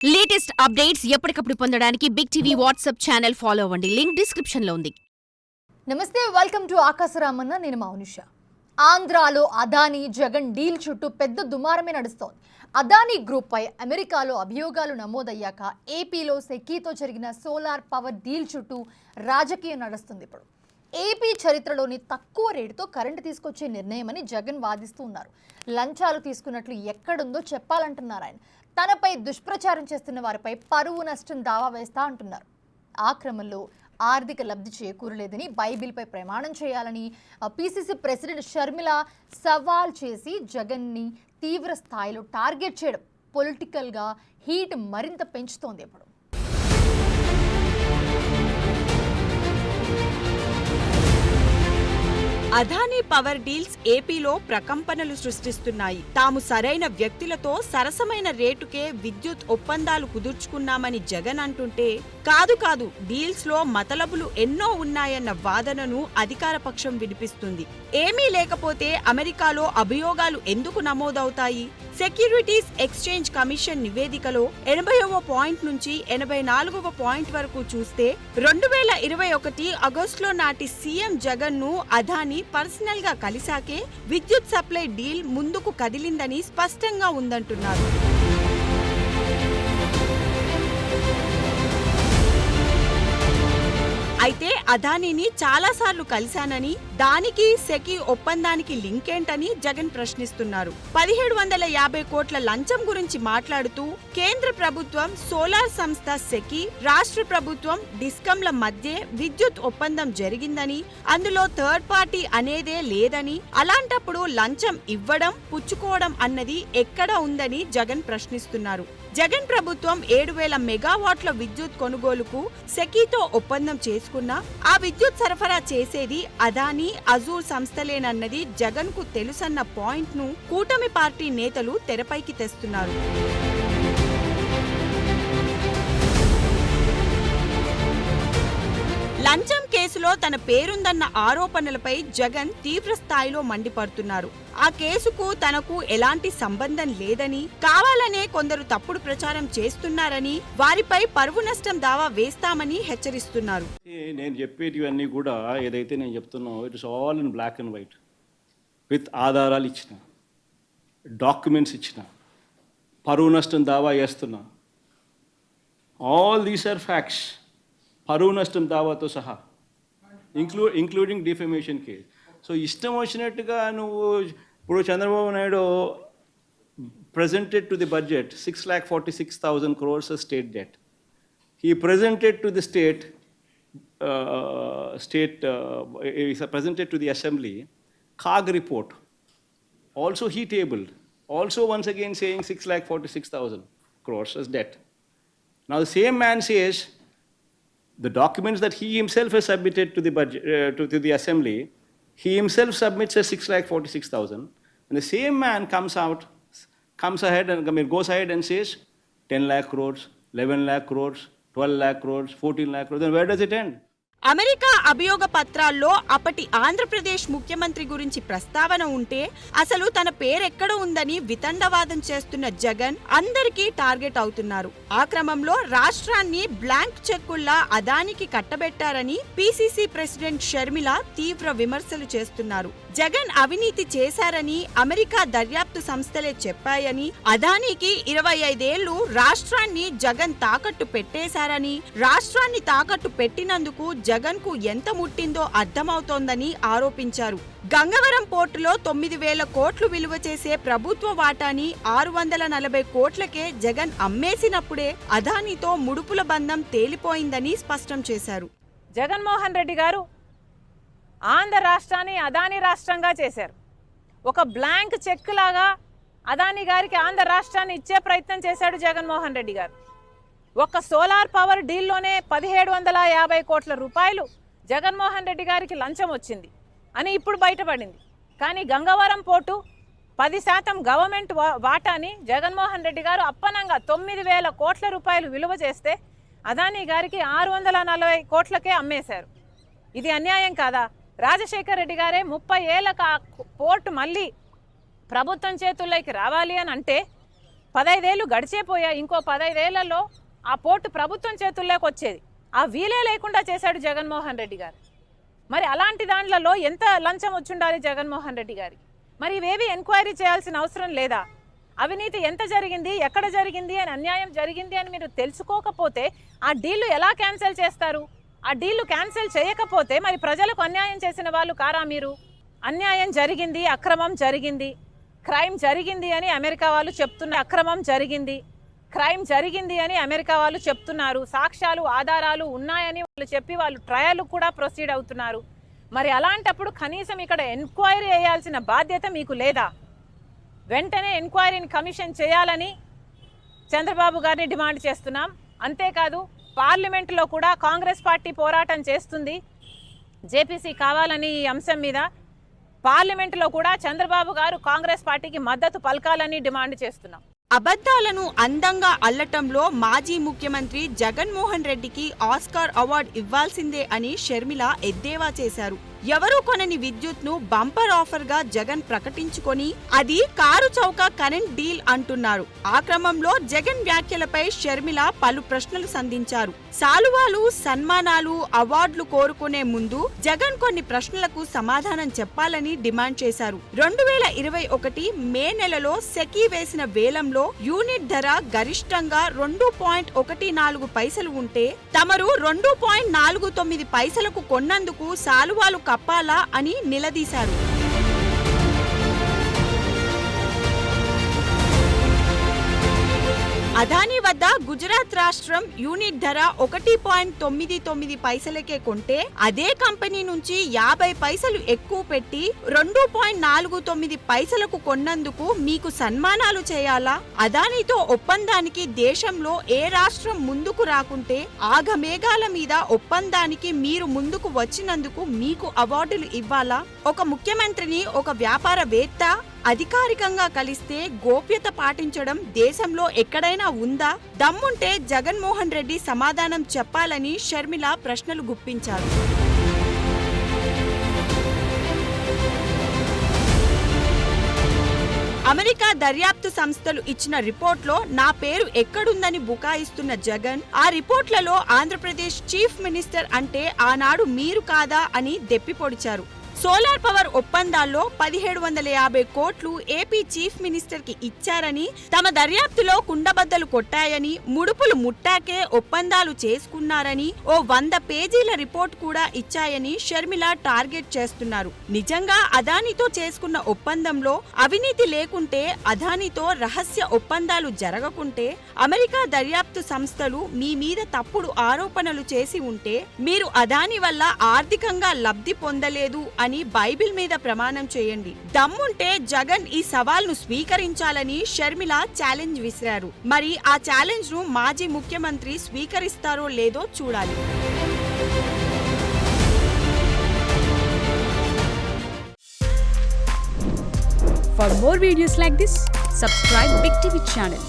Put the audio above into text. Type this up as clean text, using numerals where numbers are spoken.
Latest updates ఎప్పటికప్పుడు పొందడానికి big TV WhatsApp channel follow అవ్వండి. లింక్ డిస్క్రిప్షన్ లో ఉంది. నమస్తే, వెల్కమ్ టు ఆకాశరామన్న. నేను మౌనిష. ఆంధ్రాలో అదానీ జగన్ డీల్ చుట్టూ పెద్ద దుమారమే నడుస్తోంది. అదానీ గ్రూప్ పై అమెరికాలో అభియోగాలు నమోదయ్యాక ఏపీలో సెకీతో జరిగిన సోలార్ పవర్ డీల్ చుట్టూ రాజకీయం నడుస్తుంది. ఇప్పుడు ఏపీ చరిత్రలోని తక్కువ రేటుతో కరెంటు తీసుకొచ్చే నిర్ణయమని జగన్ వాదిస్తూ ఉన్నారు. లంచాలు తీసుకున్నట్లు ఎక్కడుందో చెప్పాలంటున్నారు ఆయన. తనపై దుష్ప్రచారం చేస్తున్న వారిపై పరువు నష్టం దావా వేస్తా అంటున్నారు. ఆ క్రమంలో ఆర్థిక లబ్ధి చేకూరలేదని బైబిల్పై ప్రమాణం చేయాలని పిసిసి ప్రెసిడెంట్ షర్మిల సవాల్ చేసి జగన్ని తీవ్ర స్థాయిలో టార్గెట్ చేయడం పొలిటికల్గా హీట్ మరింత పెంచుతోంది. ఇప్పుడు అదానీ పవర్ డీల్స్ ఏపీలో ప్రకంపనలు సృష్టిస్తున్నాయి. తాము సరైన వ్యక్తులతో సరసమైన రేటుకే విద్యుత్ ఒప్పందాలు కుదుర్చుకున్నామని జగన్ అంటుంటే, కాదు డీల్స్ లో మతలబులు ఎన్నో ఉన్నాయన్న వాదనను అధికార పక్షం వినిపిస్తుంది. ఏమీ లేకపోతే అమెరికాలో అభియోగాలు ఎందుకు నమోదవుతాయి? సెక్యూరిటీస్ ఎక్స్చేంజ్ కమిషన్ నివేదికలో 80వ పాయింట్ నుంచి 84వ పాయింట్ వరకు చూస్తే 2021 ఆగస్టులో నాటి సీఎం జగన్ ను అదానీ పర్సనల్ గా కలిసాకే విద్యుత్ సప్లై డీల్ ముందుకు కదిలిందని స్పష్టంగా ఉందంటున్నారు. అయితే అదానీని చాలాసార్లు కలిశానని, దానికి సెకీ ఒప్పందానికి లింకేంటని జగన్ ప్రశ్నిస్తున్నారు. 1750 కోట్ల లంచం గురించి మాట్లాడుతూ, కేంద్ర ప్రభుత్వం సోలార్ సంస్థ సెకీ, రాష్ట్ర ప్రభుత్వం డిస్కంల మధ్య విద్యుత్ ఒప్పందం జరిగిందని, అందులో థర్డ్ పార్టీ అనేదే లేదని, అలాంటప్పుడు లంచం ఇవ్వడం పుచ్చుకోవడం అన్నది ఎక్కడ ఉందని జగన్ ప్రశ్నిస్తున్నారు. జగన్ ప్రభుత్వం 7000 మెగావాట్ల విద్యుత్ కొనుగోలుకు సెకీతో ఒప్పందం చేసుకున్నా ఆ విద్యుత్ సరఫరా చేసేది అదానీ, అజూర్ సంస్థలేనన్నది జగన్ కు తెలుసన్న పాయింట్ ను కూటమి పార్టీ నేతలు తెరపైకి తెస్తున్నారు. లంచం కేసులో తన పేరుందన్న ఆరోపణలపై జగన్ తీవ్ర స్థాయిలో మండిపడుతున్నారు. ఆ కేసుకు తనకు ఎలాంటి సంబంధం లేదని, కావాలనే కొందరు తప్పుడు ప్రచారం చేస్తున్నారని, వారిపై పరువు నష్టం దావా వేస్తామని హెచ్చరిస్తున్నారు. నేను చెప్పేటివన్నీ కూడా ఏదైతే నేను చెప్తున్నా, it is all in black and white, with ఆధారాలు ఇచ్చిన, డాక్యుమెంట్స్ ఇచ్చిన, పరువు నష్టం దావా వేస్తున్నా. ఆల్ దీస్ ఆర్ ఫ్యాక్ట్స్, పరువు నష్టం దావాతో సహా, ఇంక్లూడింగ్ డిఫమేషన్ కేస్. సో ఇష్టం వచ్చినట్టుగా నువ్వు ఇప్పుడు Chandrababu Naidu presented to the budget 6,46,000 crores as state debt. He presented to the presented to the assembly CAG report. Also he tabled. Also once again saying 6,46,000 crores as debt. Now the same man says the documents that he himself has submitted to the budget to the assembly, he himself submits as 6,46,000, and the same man comes ahead and goes ahead and says 10 lakh crores, 11 lakh crores, 12 lakh crores, 14 lakh crores. Then where does it end? America అభియోగ పత్రాల్లో అప్పటి ఆంధ్రప్రదేశ్ ముఖ్యమంత్రి గురించి ప్రస్తావన ఉంటే అసలు తన పేరెక్కడ ఉందని వితండవాదం చేస్తున్న జగన్ అందరికీ టార్గెట్ అవుతున్నారు. ఆ క్రమంలో రాష్ట్రాన్ని బ్లాంక్ చెక్కుల్లా అదానికి కట్టబెట్టారని పిసిసి ప్రెసిడెంట్ షర్మిల తీవ్ర విమర్శలు చేస్తున్నారు. జగన్ అవినీతి చేశారని అమెరికా దర్యాప్తు సంస్థలే చెప్పాయని, అదానికి 25 ఏళ్లు రాష్ట్రాన్ని జగన్ తాకట్టు పెట్టేశారని, రాష్ట్రాన్ని తాకట్టు పెట్టినందుకు జగన్ కు ఎంత ముట్టిందో అర్థమవుతోందని ఆరోపించారు. గంగవరం పోర్టులో 9,000 కోట్లు విలువ చేసే ప్రభుత్వ వాటాని 640 కోట్లకే జగన్ అమ్మేసినప్పుడే అదానీతో ముడుపుల బంధం తేలిపోయిందని స్పష్టం చేశారు. జగన్మోహన్ రెడ్డి గారు ఆంధ్ర రాష్ట్రాన్ని అదానీ రాష్ట్రంగా చేశారు. ఒక బ్లాంక్ చెక్ లాగా అదానీ గారికి ఆంధ్ర రాష్ట్రాన్ని ఇచ్చే ప్రయత్నం చేశాడు జగన్మోహన్ రెడ్డి గారు. ఒక సోలార్ పవర్ డీల్లోనే 1750 కోట్ల రూపాయలు జగన్మోహన్ రెడ్డి గారికి లంచం వచ్చింది అని ఇప్పుడు బయటపడింది. కానీ గంగవరం పోర్టు 10% గవర్నమెంట్ వాటాని జగన్మోహన్ రెడ్డి గారు అప్పనంగా 9,000 కోట్ల రూపాయలు విలువ చేస్తే అదానీ గారికి 640 కోట్లకే అమ్మేశారు. ఇది అన్యాయం కాదా? రాజశేఖర్ రెడ్డి గారే 30 ఏళ్ళకు ఆ పోర్టు మళ్ళీ ప్రభుత్వం చేతుల్లోకి రావాలి అని అంటే 15 ఏళ్ళు గడిచేపోయా, ఇంకో 15 ఏళ్లలో ఆ పోర్టు ప్రభుత్వం చేతుల్లోకి వచ్చేది. ఆ వీలే లేకుండా చేశాడు జగన్మోహన్ రెడ్డి గారు. మరి అలాంటి దాంట్లలో ఎంత లంచం వచ్చుండాలి జగన్మోహన్ రెడ్డి గారికి? మరి ఇవేవి ఎంక్వైరీ చేయాల్సిన అవసరం లేదా? అవినీతి ఎంత జరిగింది, ఎక్కడ జరిగింది అని, అన్యాయం జరిగింది అని మీరు తెలుసుకోకపోతే ఆ డీళ్లు ఎలా క్యాన్సిల్ చేస్తారు? ఆ డీళ్లు క్యాన్సిల్ చేయకపోతే మరి ప్రజలకు అన్యాయం చేసిన వాళ్ళు కారా మీరు? అన్యాయం జరిగింది, అక్రమం జరిగింది, క్రైమ్ జరిగింది అని అమెరికా వాళ్ళు చెప్తున్నారు. అక్రమం జరిగింది, క్రైమ్ జరిగింది అని అమెరికా వాళ్ళు చెప్తున్నారు. సాక్ష్యాలు, ఆధారాలు ఉన్నాయని వాళ్ళు చెప్పి వాళ్ళు ట్రయల్ కూడా ప్రొసీడ్ అవుతున్నారు. మరి అలాంటప్పుడు కనీసం ఇక్కడ ఎంక్వైరీ చేయాల్సిన బాధ్యత మీకు లేదా? వెంటనే ఎంక్వైరీని కమిషన్ చేయాలని చంద్రబాబు గారిని డిమాండ్ చేస్తున్నాం. అంతేకాదు పార్లమెంటులో కూడా కాంగ్రెస్ పార్టీ పోరాటం చేస్తుంది జేపీసీ కావాలని ఈ అంశం మీద. పార్లమెంటులో కూడా చంద్రబాబు గారు కాంగ్రెస్ పార్టీకి మద్దతు పలకాలని డిమాండ్ చేస్తున్నాం. అబద్ధాలను అందంగా అల్లటంలో మాజీ ముఖ్యమంత్రి జగన్మోహన్ రెడ్డికి ఆస్కార్ అవార్డు ఇవ్వాల్సిందే అని షర్మిల ఎద్దేవా చేశారు. ఎవరూ కొనని విద్యుత్ ను బంపర్ ఆఫర్ గా జగన్ ప్రకటించుకొని అది కారు చౌక కరెంట్ డీల్ అంటున్నారు. ఆ క్రమంలో జగన్ వ్యాఖ్యలపై షర్మిల పలు ప్రశ్నలు సంధించారు. సాలువాలు, సన్మానాలు, అవార్డులు కోరుకునే ముందు జగన్ కొన్ని ప్రశ్నలకు సమాధానం చెప్పాలని డిమాండ్ చేశారు. 2021 మే నెలలో సెకీ వేసిన వేలంలో యూనిట్ ధర గరిష్టంగా 2.14 పైసలు ఉంటే తమరు 2.49 పైసలకు కొన్నందుకు సాలువాలు కప్పాలా అని నిలదీశారు. అదానీ వద్ద గుజరాత్ రాష్ట్రం యూనిట్ ధర 1.99 పైసలకే కొంటే అదే కంపెనీ నుంచి 50 పైసలు ఎక్కువ పెట్టి 2.49 పైసలకు కొన్నందుకు మీకు సన్మానాలు చేయాలా? అదానీతో ఒప్పందానికి దేశంలో ఏ రాష్ట్రం ముందుకు రాకుంటే ఆగమేఘాల మీద ఒప్పందానికి మీరు ముందుకు వచ్చినందుకు మీకు అవార్డులు ఇవ్వాలా? ఒక ముఖ్యమంత్రిని ఒక వ్యాపారవేత్త అధికారికంగా కలిస్తే గోప్యత పాటించడం దేశంలో ఎక్కడైనా ఉందా? దమ్ముంటే జగన్మోహన్ రెడ్డి సమాధానం చెప్పాలని షర్మిల ప్రశ్నలు గుప్పించారు. అమెరికా దర్యాప్తు సంస్థలు ఇచ్చిన రిపోర్ట్లో నా పేరు ఎక్కడుందని బుకాయిస్తున్న జగన్ ఆ రిపోర్ట్లలో ఆంధ్రప్రదేశ్ చీఫ్ మినిస్టర్ అంటే ఆనాడు మీరు కాదా అని దెప్పిపొడిచారు. సోలార్ పవర్ ఒప్పందాల్లో 1750 కోట్లు ఏపీ చీఫ్ మినిస్టర్ కి ఇచ్చారని, తమ దర్యాప్తులో కుండబద్దలు కొట్టాయని, ముడుపులు ముట్టాకే ఒప్పందాలు చేసుకున్నారని ఓ 100 పేజీల రిపోర్ట్ కూడా ఇచ్చాయని షర్మిల టార్గెట్ చేస్తున్నారు. నిజంగా అదానీతో చేసుకున్న ఒప్పందంలో అవినీతి లేకుంటే, అదానీతో రహస్య ఒప్పందాలు జరగకుంటే, అమెరికా దర్యాప్తు సంస్థలు మీ మీద తప్పుడు ఆరోపణలు చేసి ఉంటే, మీరు అదానీ వల్ల ఆర్థికంగా లబ్ధి పొందలేదు అని బైబిల్ మీద ప్రమాణం చేయండి. దమ్ముంటే జగన్ ఈ సవాల్ను స్వీకరించాలని షర్మిల ఛాలెంజ్ విసిరారు. మరి ఆ ఛాలెంజ్ ను మాజీ ముఖ్యమంత్రి స్వీకరిస్తారో లేదో చూడాలి. For more videos like this, subscribe Big TV channel.